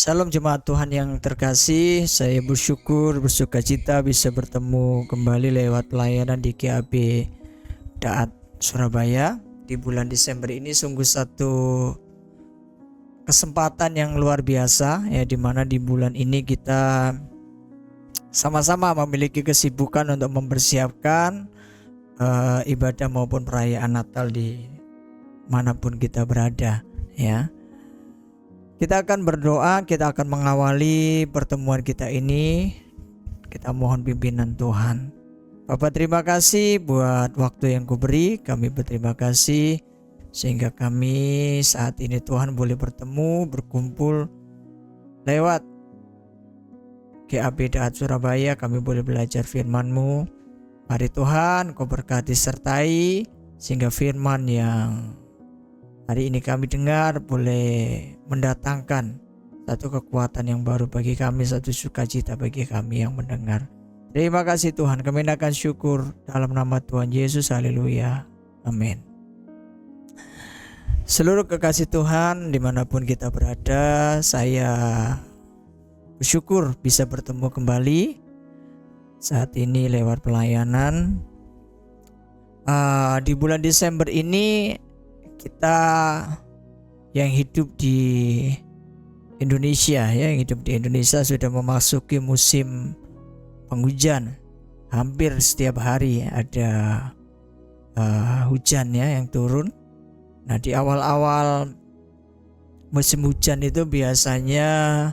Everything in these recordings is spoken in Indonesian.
Shalom jemaat Tuhan yang terkasih, saya bersuka cita bisa bertemu kembali lewat pelayanan di GAB Daat Surabaya. Di bulan Desember ini sungguh satu kesempatan yang luar biasa ya, dimana di bulan ini kita sama-sama memiliki kesibukan untuk mempersiapkan ibadah maupun perayaan Natal di manapun kita berada ya. Kita akan berdoa, kita akan mengawali pertemuan kita ini. Kita mohon pimpinan Tuhan. Bapak, terima kasih buat waktu yang kuberi. Kami berterima kasih sehingga kami saat ini Tuhan boleh bertemu, berkumpul lewat GAB Daat Surabaya. Kami boleh belajar firman-Mu. Mari Tuhan, Kau berkati sertai sehingga firman yang hari ini kami dengar boleh mendatangkan satu kekuatan yang baru bagi kami, satu sukacita bagi kami yang mendengar. Terima kasih Tuhan, kami akan syukur dalam nama Tuhan Yesus, haleluya, amin. Seluruh kekasih Tuhan dimanapun kita berada, saya bersyukur bisa bertemu kembali saat ini lewat pelayanan. Di bulan Desember ini kita yang hidup di Indonesia ya, yang hidup di Indonesia sudah memasuki musim penghujan. Hampir setiap hari ada hujan ya yang turun. Nah, di awal-awal musim hujan itu biasanya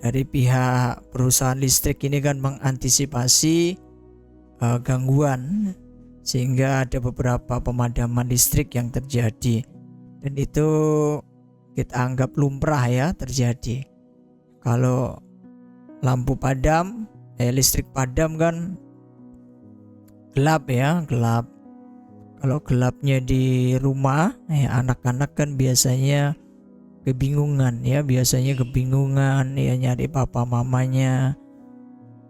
dari pihak perusahaan listrik ini kan mengantisipasi gangguan, sehingga ada beberapa pemadaman listrik yang terjadi, dan itu kita anggap lumrah ya terjadi. Kalau lampu padam, listrik padam kan gelap ya, gelap. Kalau gelapnya di rumah, anak-anak kan biasanya kebingungan ya, nyari papa mamanya.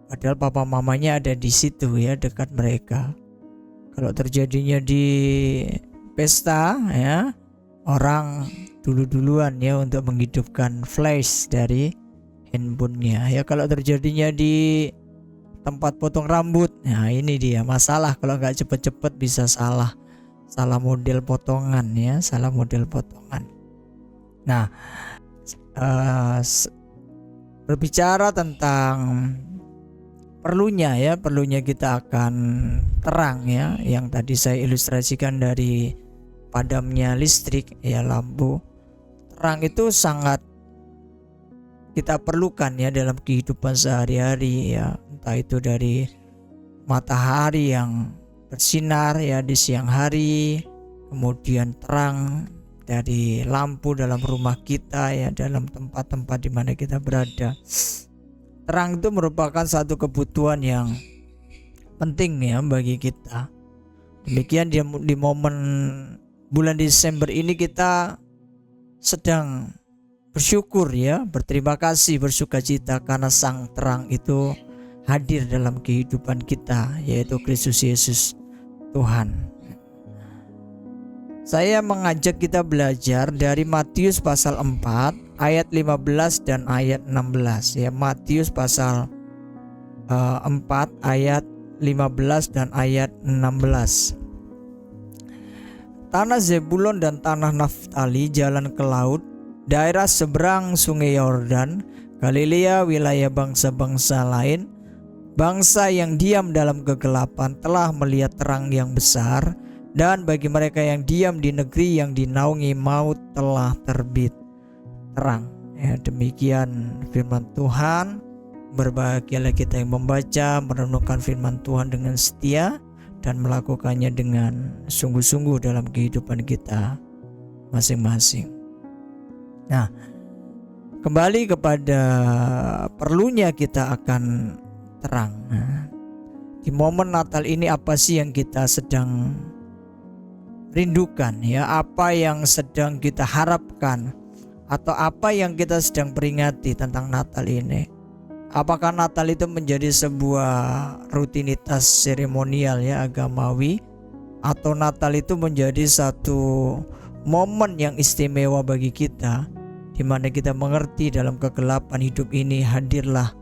Padahal papa mamanya ada di situ ya, dekat mereka. Kalau terjadinya di pesta ya, orang duluan ya untuk menghidupkan flash dari handphonenya ya. Kalau terjadinya di tempat potong rambut, nah ini dia masalah. Kalau nggak cepet-cepet bisa salah model potongan ya, salah model potongan. Nah, berbicara tentang perlunya kita akan terang ya, yang tadi saya ilustrasikan dari padamnya listrik ya, lampu. Terang itu sangat kita perlukan ya dalam kehidupan sehari-hari ya, entah itu dari matahari yang bersinar ya di siang hari, kemudian terang dari lampu dalam rumah kita ya, dalam tempat-tempat di mana kita berada. Terang itu merupakan satu kebutuhan yang penting ya bagi kita. Demikian di momen bulan Desember ini kita sedang bersyukur ya, berterima kasih, bersukacita karena sang terang itu hadir dalam kehidupan kita, yaitu Kristus Yesus Tuhan. Saya mengajak kita belajar dari Matius pasal 4 ayat 15 dan ayat 16 ya. Matius pasal 4 ayat 15 dan ayat 16. Tanah Zebulon dan tanah Naftali, jalan ke laut, daerah seberang sungai Yordan, Galilea, wilayah bangsa-bangsa lain, bangsa yang diam dalam kegelapan telah melihat terang yang besar, dan bagi mereka yang diam di negeri yang dinaungi maut telah terbit terang. Ya, demikian firman Tuhan. Berbahagialah kita yang membaca, merenungkan firman Tuhan dengan setia dan melakukannya dengan sungguh-sungguh dalam kehidupan kita masing-masing. Nah, kembali kepada perlunya kita akan terang. Nah, di momen Natal ini apa sih yang kita sedang rindukan ya, apa yang sedang kita harapkan, atau apa yang kita sedang peringati tentang Natal ini? Apakah Natal itu menjadi sebuah rutinitas seremonial ya, agamawi, atau Natal itu menjadi satu momen yang istimewa bagi kita, di di mana kita mengerti dalam kegelapan hidup ini hadirlah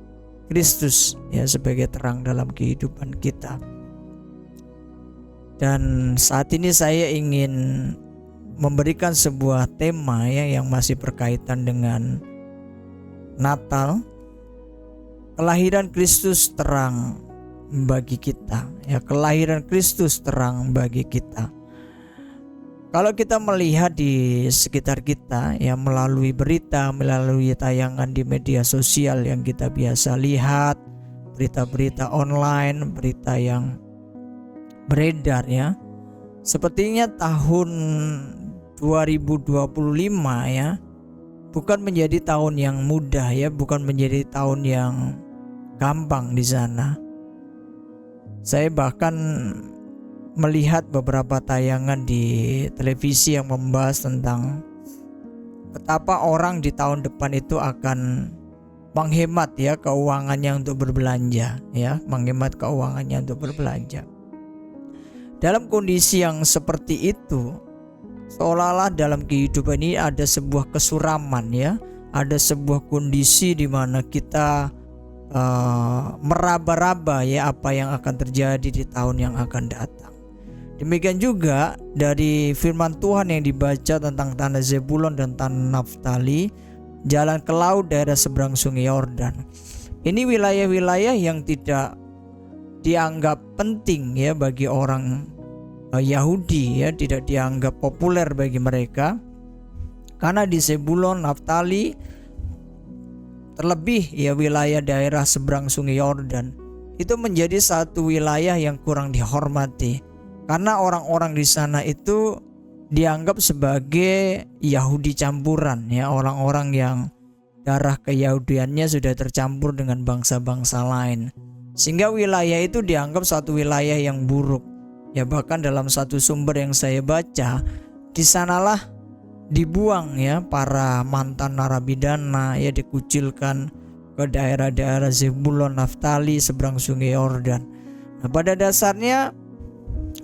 Kristus ya sebagai terang dalam kehidupan kita. Dan saat ini saya ingin memberikan sebuah tema ya yang masih berkaitan dengan Natal. Kelahiran Kristus terang bagi kita ya, kelahiran Kristus terang bagi kita. Kalau kita melihat di sekitar kita ya, melalui berita, melalui tayangan di media sosial yang kita biasa lihat, berita-berita online, berita yang beredar ya, sepertinya tahun 2025 ya bukan menjadi tahun yang mudah ya, bukan menjadi tahun yang gampang di sana. Saya bahkan melihat beberapa tayangan di televisi yang membahas tentang betapa orang di tahun depan itu akan menghemat ya keuangannya untuk berbelanja ya, menghemat keuangannya untuk berbelanja. Dalam kondisi yang seperti itu, seolah-olah dalam kehidupan ini ada sebuah kesuraman ya, ada sebuah kondisi di mana kita meraba-raba ya apa yang akan terjadi di tahun yang akan datang. Demikian juga dari firman Tuhan yang dibaca tentang tanah Zebulon dan tanah Naftali, jalan ke laut daerah seberang sungai Yordan. Ini wilayah-wilayah yang tidak dianggap penting ya bagi orang Yahudi ya, tidak dianggap populer bagi mereka. Karena di Zebulon, Naftali, terlebih ya wilayah daerah seberang sungai Yordan, itu menjadi satu wilayah yang kurang dihormati. Karena orang-orang di sana itu dianggap sebagai Yahudi campuran ya, orang-orang yang darah keyahudiannya sudah tercampur dengan bangsa-bangsa lain. Sehingga wilayah itu dianggap satu wilayah yang buruk. Ya bahkan dalam satu sumber yang saya baca, di sanalah dibuang ya para mantan narapidana ya, dikucilkan ke daerah-daerah Zebulon, Naftali, seberang sungai Yordan. Nah, pada dasarnya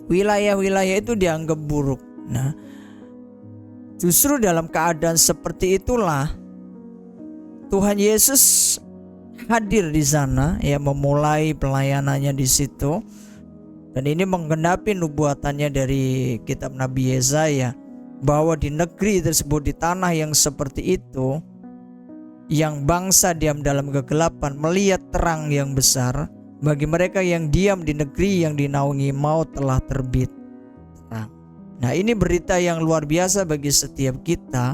wilayah-wilayah itu dianggap buruk. Nah, justru dalam keadaan seperti itulah Tuhan Yesus hadir di sana ya, memulai pelayanannya di situ. Dan ini menggenapi nubuatannya dari kitab Nabi Yesaya, bahwa di negeri tersebut, di tanah yang seperti itu, yang bangsa diam dalam kegelapan melihat terang yang besar. Bagi mereka yang diam di negeri yang dinaungi maut telah terbit terang. Nah, ini berita yang luar biasa bagi setiap kita,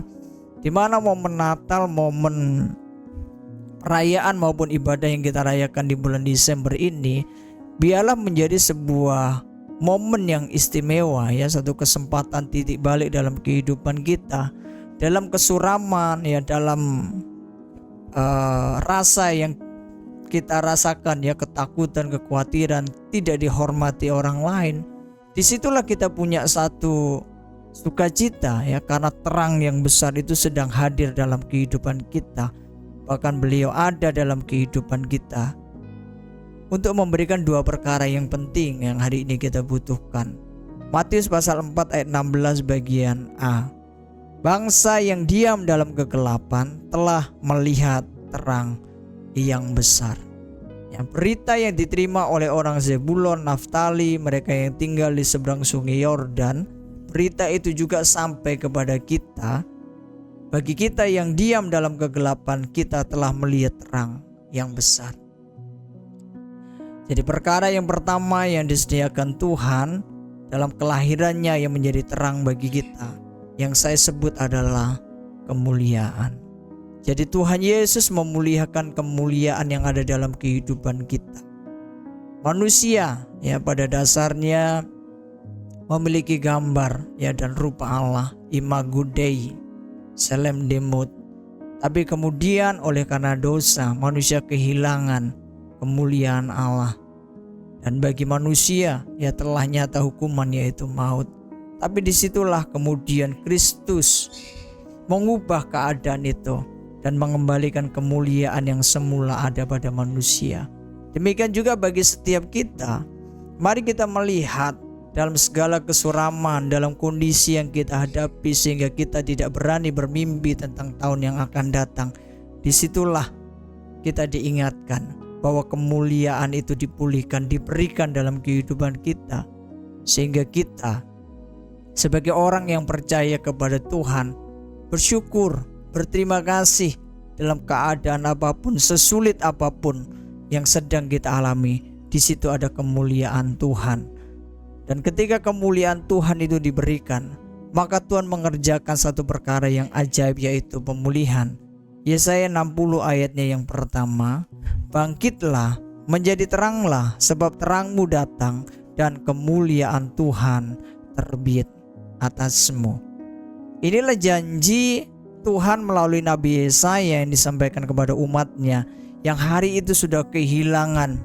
di mana momen Natal, momen perayaan maupun ibadah yang kita rayakan di bulan Desember ini, biarlah menjadi sebuah momen yang istimewa ya, satu kesempatan titik balik dalam kehidupan kita, dalam kesuraman ya, dalam rasa yang kita rasakan ya, ketakutan, kekhawatiran, tidak dihormati orang lain. Disitulah kita punya satu sukacita ya, karena terang yang besar itu sedang hadir dalam kehidupan kita. Bahkan beliau ada dalam kehidupan kita untuk memberikan dua perkara yang penting yang hari ini kita butuhkan. Matius pasal 4 ayat 16 bagian A. Bangsa yang diam dalam kegelapan telah melihat terang yang besar. Ya, berita yang diterima oleh orang Zebulon, Naftali, mereka yang tinggal di seberang sungai Yordan, berita itu juga sampai kepada kita. Bagi kita yang diam dalam kegelapan, kita telah melihat terang yang besar. Jadi perkara yang pertama yang disediakan Tuhan dalam kelahirannya yang menjadi terang bagi kita, yang saya sebut adalah kemuliaan. Jadi Tuhan Yesus memuliakan kemuliaan yang ada dalam kehidupan kita. Manusia ya pada dasarnya memiliki gambar ya dan rupa Allah, imago Dei, selem demot. Tapi kemudian oleh karena dosa, manusia kehilangan kemuliaan Allah. Dan bagi manusia ya telah nyata hukuman, yaitu maut. Tapi disitulah kemudian Kristus mengubah keadaan itu dan mengembalikan kemuliaan yang semula ada pada manusia. Demikian juga bagi setiap kita. Mari kita melihat dalam segala kesuraman, dalam kondisi yang kita hadapi sehingga kita tidak berani bermimpi tentang tahun yang akan datang. Disitulah kita diingatkan bahwa kemuliaan itu dipulihkan, diberikan dalam kehidupan kita, sehingga kita sebagai orang yang percaya kepada Tuhan bersyukur, berterima kasih dalam keadaan apapun, sesulit apapun yang sedang kita alami. Di situ ada kemuliaan Tuhan. Dan ketika kemuliaan Tuhan itu diberikan, maka Tuhan mengerjakan satu perkara yang ajaib, yaitu pemulihan. Yesaya 60 ayatnya yang pertama, bangkitlah, menjadi teranglah, sebab terangmu datang dan kemuliaan Tuhan terbit atasmu. Inilah janji Tuhan melalui Nabi Yesaya yang disampaikan kepada umatnya yang hari itu sudah kehilangan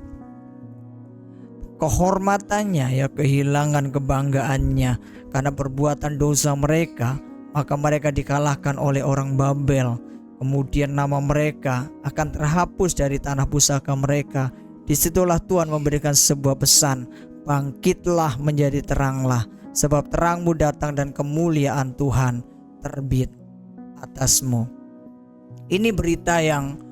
kehormatannya, ya, kehilangan kebanggaannya karena perbuatan dosa mereka. Maka mereka dikalahkan oleh orang Babel. Kemudian nama mereka akan terhapus dari tanah pusaka mereka. Disitulah Tuhan memberikan sebuah pesan, bangkitlah, menjadi teranglah, sebab terangmu datang dan kemuliaan Tuhan terbit atasmu. Ini berita yang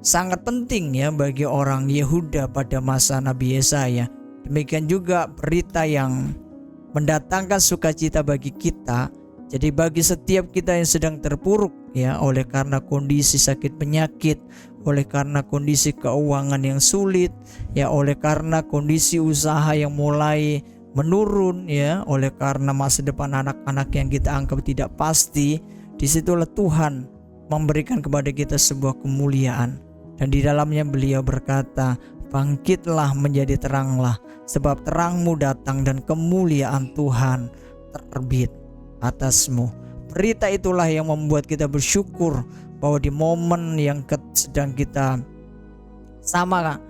sangat penting, ya, bagi orang Yehuda pada masa Nabi Yesaya. Demikian juga berita yang mendatangkan sukacita bagi kita. Jadi bagi setiap kita yang sedang terpuruk, ya, oleh karena kondisi sakit penyakit, oleh karena kondisi keuangan yang sulit, ya, oleh karena kondisi usaha yang mulai menurun, ya, oleh karena masa depan anak-anak yang kita anggap tidak pasti, disitulah Tuhan memberikan kepada kita sebuah kemuliaan. Dan di dalamnya beliau berkata, bangkitlah, menjadi teranglah, sebab terangmu datang dan kemuliaan Tuhan terbit atasmu. Berita itulah yang membuat kita bersyukur bahwa di momen yang sedang kita sama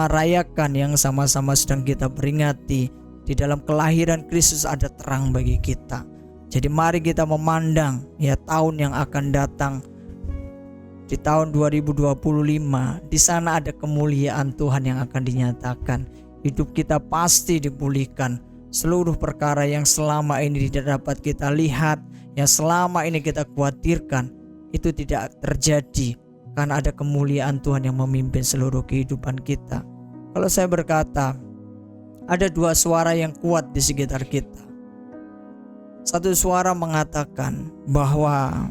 rayakan, yang sama-sama sedang kita peringati, di dalam kelahiran Kristus ada terang bagi kita. Jadi mari kita memandang, ya, tahun yang akan datang. Di tahun 2025, di sana ada kemuliaan Tuhan yang akan dinyatakan. Hidup kita pasti dipulihkan. Seluruh perkara yang selama ini tidak dapat kita lihat, yang selama ini kita khawatirkan, itu tidak terjadi karena ada kemuliaan Tuhan yang memimpin seluruh kehidupan kita. Kalau saya berkata, ada dua suara yang kuat di sekitar kita. Satu suara mengatakan bahwa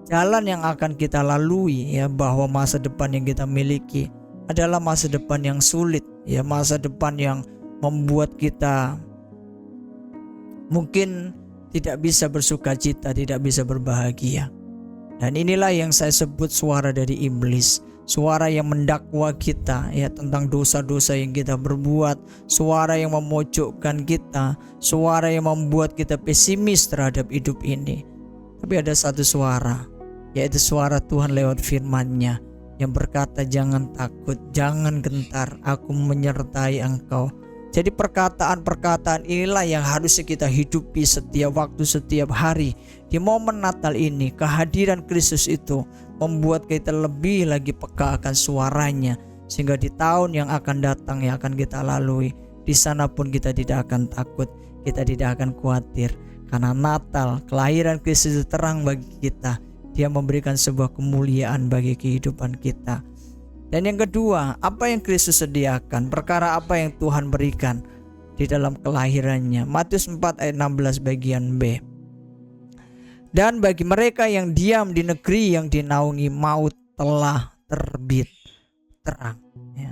jalan yang akan kita lalui, ya, bahwa masa depan yang kita miliki adalah masa depan yang sulit, ya, masa depan yang membuat kita mungkin tidak bisa bersukacita, tidak bisa berbahagia. Dan inilah yang saya sebut suara dari iblis, suara yang mendakwa kita, ya, tentang dosa-dosa yang kita berbuat, suara yang memojokkan kita, suara yang membuat kita pesimis terhadap hidup ini. Tapi ada satu suara, yaitu suara Tuhan lewat firman-Nya yang berkata, jangan takut, jangan gentar, aku menyertai engkau. Jadi perkataan-perkataan inilah yang harusnya kita hidupi setiap waktu, setiap hari. Di momen Natal ini, kehadiran Kristus itu membuat kita lebih lagi peka akan suaranya, sehingga di tahun yang akan datang, yang akan kita lalui, di sana pun kita tidak akan takut, kita tidak akan khawatir. Karena Natal, kelahiran Kristus itu terang bagi kita. Dia memberikan sebuah kemuliaan bagi kehidupan kita. Dan yang kedua, apa yang Kristus sediakan, perkara apa yang Tuhan berikan di dalam kelahirannya. Matius 4 ayat 16 bagian B. Dan bagi mereka yang diam di negeri yang dinaungi maut telah terbit terang, ya.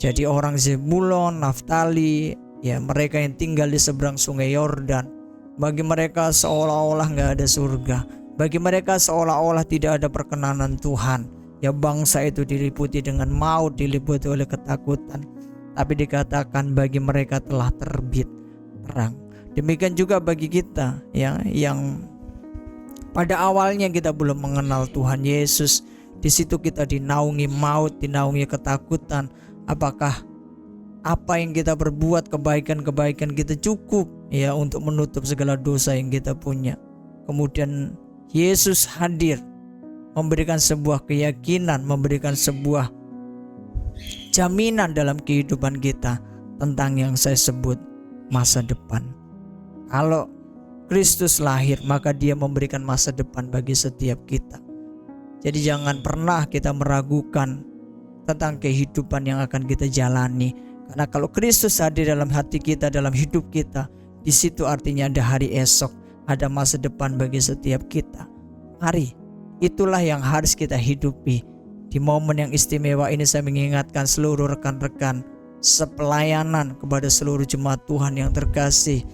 Jadi orang Zebulon, Naftali, ya, mereka yang tinggal di seberang sungai Yordan, bagi mereka seolah-olah gak ada surga. Bagi mereka seolah-olah tidak ada perkenanan Tuhan. Ya, bangsa itu diliputi dengan maut, diliputi oleh ketakutan. Tapi dikatakan bagi mereka telah terbit terang. Demikian juga bagi kita, ya, yang pada awalnya kita belum mengenal Tuhan Yesus. Di situ kita dinaungi maut, dinaungi ketakutan. Apakah apa yang kita berbuat, kebaikan-kebaikan kita cukup, ya, untuk menutup segala dosa yang kita punya? Kemudian Yesus hadir, memberikan sebuah keyakinan, memberikan sebuah jaminan dalam kehidupan kita. tentang yang saya sebut masa depan. Kalau Kristus lahir, maka dia memberikan masa depan bagi setiap kita. Jadi jangan pernah kita meragukan tentang kehidupan yang akan kita jalani. Karena kalau Kristus hadir dalam hati kita, dalam hidup kita, di situ artinya ada hari esok, ada masa depan bagi setiap kita. Mari, itulah yang harus kita hidupi. Di momen yang istimewa ini saya mengingatkan seluruh rekan-rekan sepelayanan kepada seluruh jemaat Tuhan yang terkasih.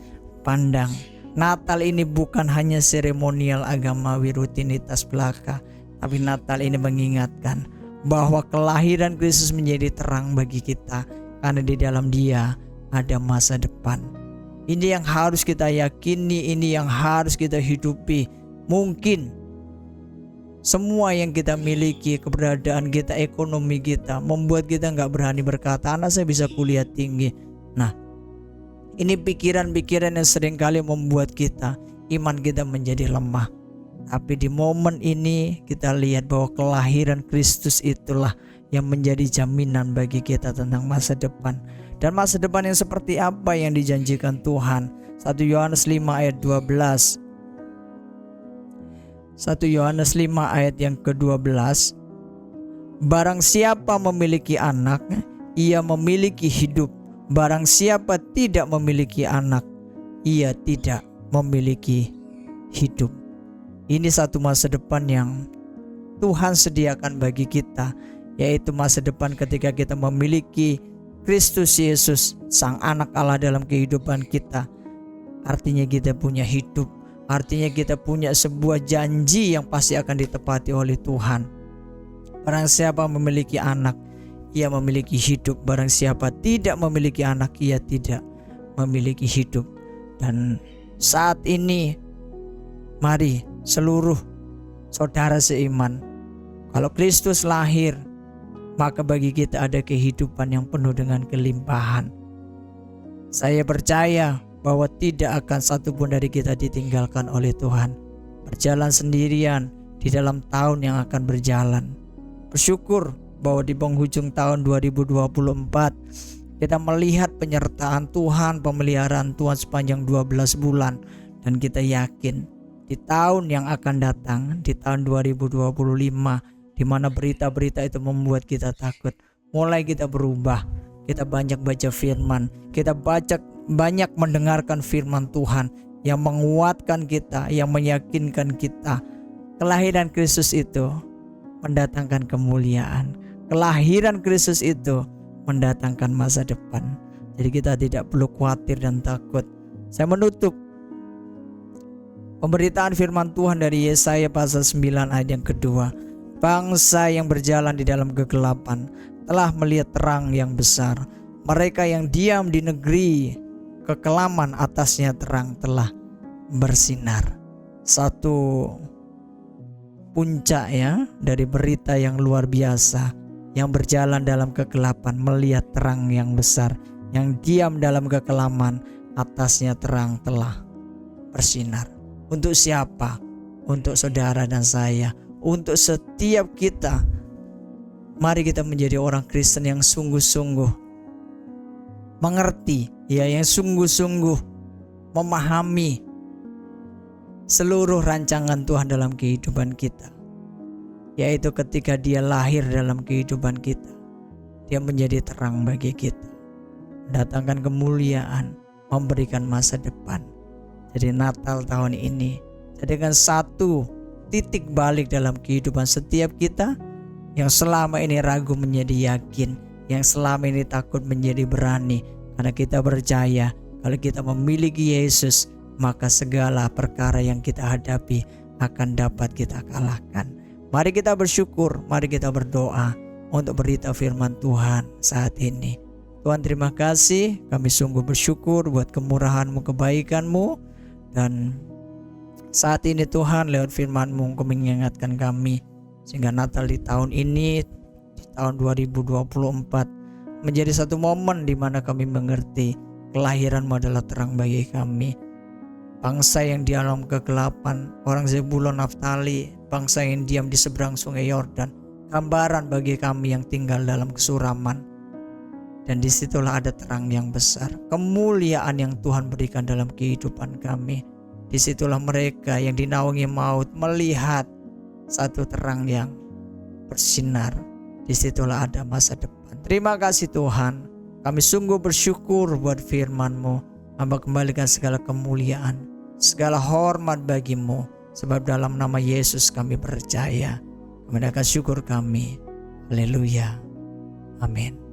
Pandang, Natal ini bukan hanya seremonial agamawi rutinitas belaka, tapi Natal ini mengingatkan bahwa kelahiran Kristus menjadi terang bagi kita, karena di dalam Dia ada masa depan. Ini yang harus kita yakini, ini yang harus kita hidupi. Mungkin semua yang kita miliki, keberadaan kita, ekonomi kita, membuat kita gak berani berkata, anak saya bisa kuliah tinggi. Nah, ini pikiran-pikiran yang seringkali membuat kita, iman kita menjadi lemah. Tapi di momen ini kita lihat bahwa kelahiran Kristus itulah yang menjadi jaminan bagi kita tentang masa depan. Dan masa depan yang seperti apa yang dijanjikan Tuhan. 1 Yohanes 5 ayat 12. 1 Yohanes 5 ayat yang ke-12. Barang siapa memiliki anak, ia memiliki hidup. Barang siapa tidak memiliki anak, ia tidak memiliki hidup. Ini satu masa depan yang Tuhan sediakan bagi kita, yaitu masa depan ketika kita memiliki Kristus Yesus, Sang Anak Allah dalam kehidupan kita. Artinya kita punya hidup, artinya kita punya sebuah janji yang pasti akan ditepati oleh Tuhan. Barang siapa memiliki anak, ia memiliki hidup. Barang siapa tidak memiliki anak, ia tidak memiliki hidup. Dan saat ini, mari seluruh saudara seiman, kalau Kristus lahir, maka bagi kita ada kehidupan yang penuh dengan kelimpahan. Saya percaya bahwa tidak akan satupun dari kita ditinggalkan oleh Tuhan, berjalan sendirian di dalam tahun yang akan berjalan. Bersyukur bahwa di penghujung tahun 2024 kita melihat penyertaan Tuhan, pemeliharaan Tuhan sepanjang 12 bulan, dan kita yakin di tahun yang akan datang, di tahun 2025, di mana berita-berita itu membuat kita takut, mulai kita berubah. Kita banyak baca firman, kita banyak mendengarkan firman Tuhan yang menguatkan kita, yang meyakinkan kita. Kelahiran Kristus itu mendatangkan kemuliaan. Kelahiran Kristus itu mendatangkan masa depan. Jadi kita tidak perlu khawatir dan takut. Saya menutup pemberitaan firman Tuhan dari Yesaya pasal 9 ayat yang kedua. Bangsa yang berjalan di dalam kegelapan telah melihat terang yang besar. Mereka yang diam di negeri kekelaman, atasnya terang telah bersinar. Satu puncak ya dari berita yang luar biasa. Yang berjalan dalam kegelapan melihat terang yang besar. Yang diam dalam kekelaman, atasnya terang telah bersinar. Untuk siapa? Untuk saudara dan saya, untuk setiap kita. Mari kita menjadi orang Kristen yang sungguh-sungguh mengerti, ya, yang sungguh-sungguh memahami seluruh rancangan Tuhan dalam kehidupan kita. Yaitu ketika Dia lahir dalam kehidupan kita, Dia menjadi terang bagi kita, mendatangkan kemuliaan, memberikan masa depan. Jadi Natal tahun ini jadikan satu titik balik dalam kehidupan setiap kita yang selama ini ragu menjadi yakin, yang selama ini takut menjadi berani, karena kita percaya kalau kita memiliki Yesus, maka segala perkara yang kita hadapi akan dapat kita kalahkan. Mari kita bersyukur, mari kita berdoa untuk berita firman Tuhan saat ini. Tuhan, terima kasih, kami sungguh bersyukur buat kemurahan-Mu, kebaikan-Mu. Dan saat ini Tuhan, lewat firman-Mu Engkau mengingatkan kami, sehingga Natal di tahun ini, di tahun 2024, menjadi satu momen di mana kami mengerti kelahiran-Mu adalah terang bagi kami. Bangsa yang di alam kegelapan, orang Zebulon, Naftali, bangsa yang diam di seberang sungai Yordan, gambaran bagi kami yang tinggal dalam kesuraman. Dan disitulah ada terang yang besar, kemuliaan yang Tuhan berikan dalam kehidupan kami. Disitulah mereka yang dinaungi maut melihat satu terang yang bersinar. Disitulah ada masa depan. Terima kasih Tuhan, kami sungguh bersyukur buat firman-Mu. Hamba kembalikan segala kemuliaan, segala hormat bagi-Mu, sebab dalam nama Yesus kami percaya. Kami akan syukur kami. Haleluya. Amin.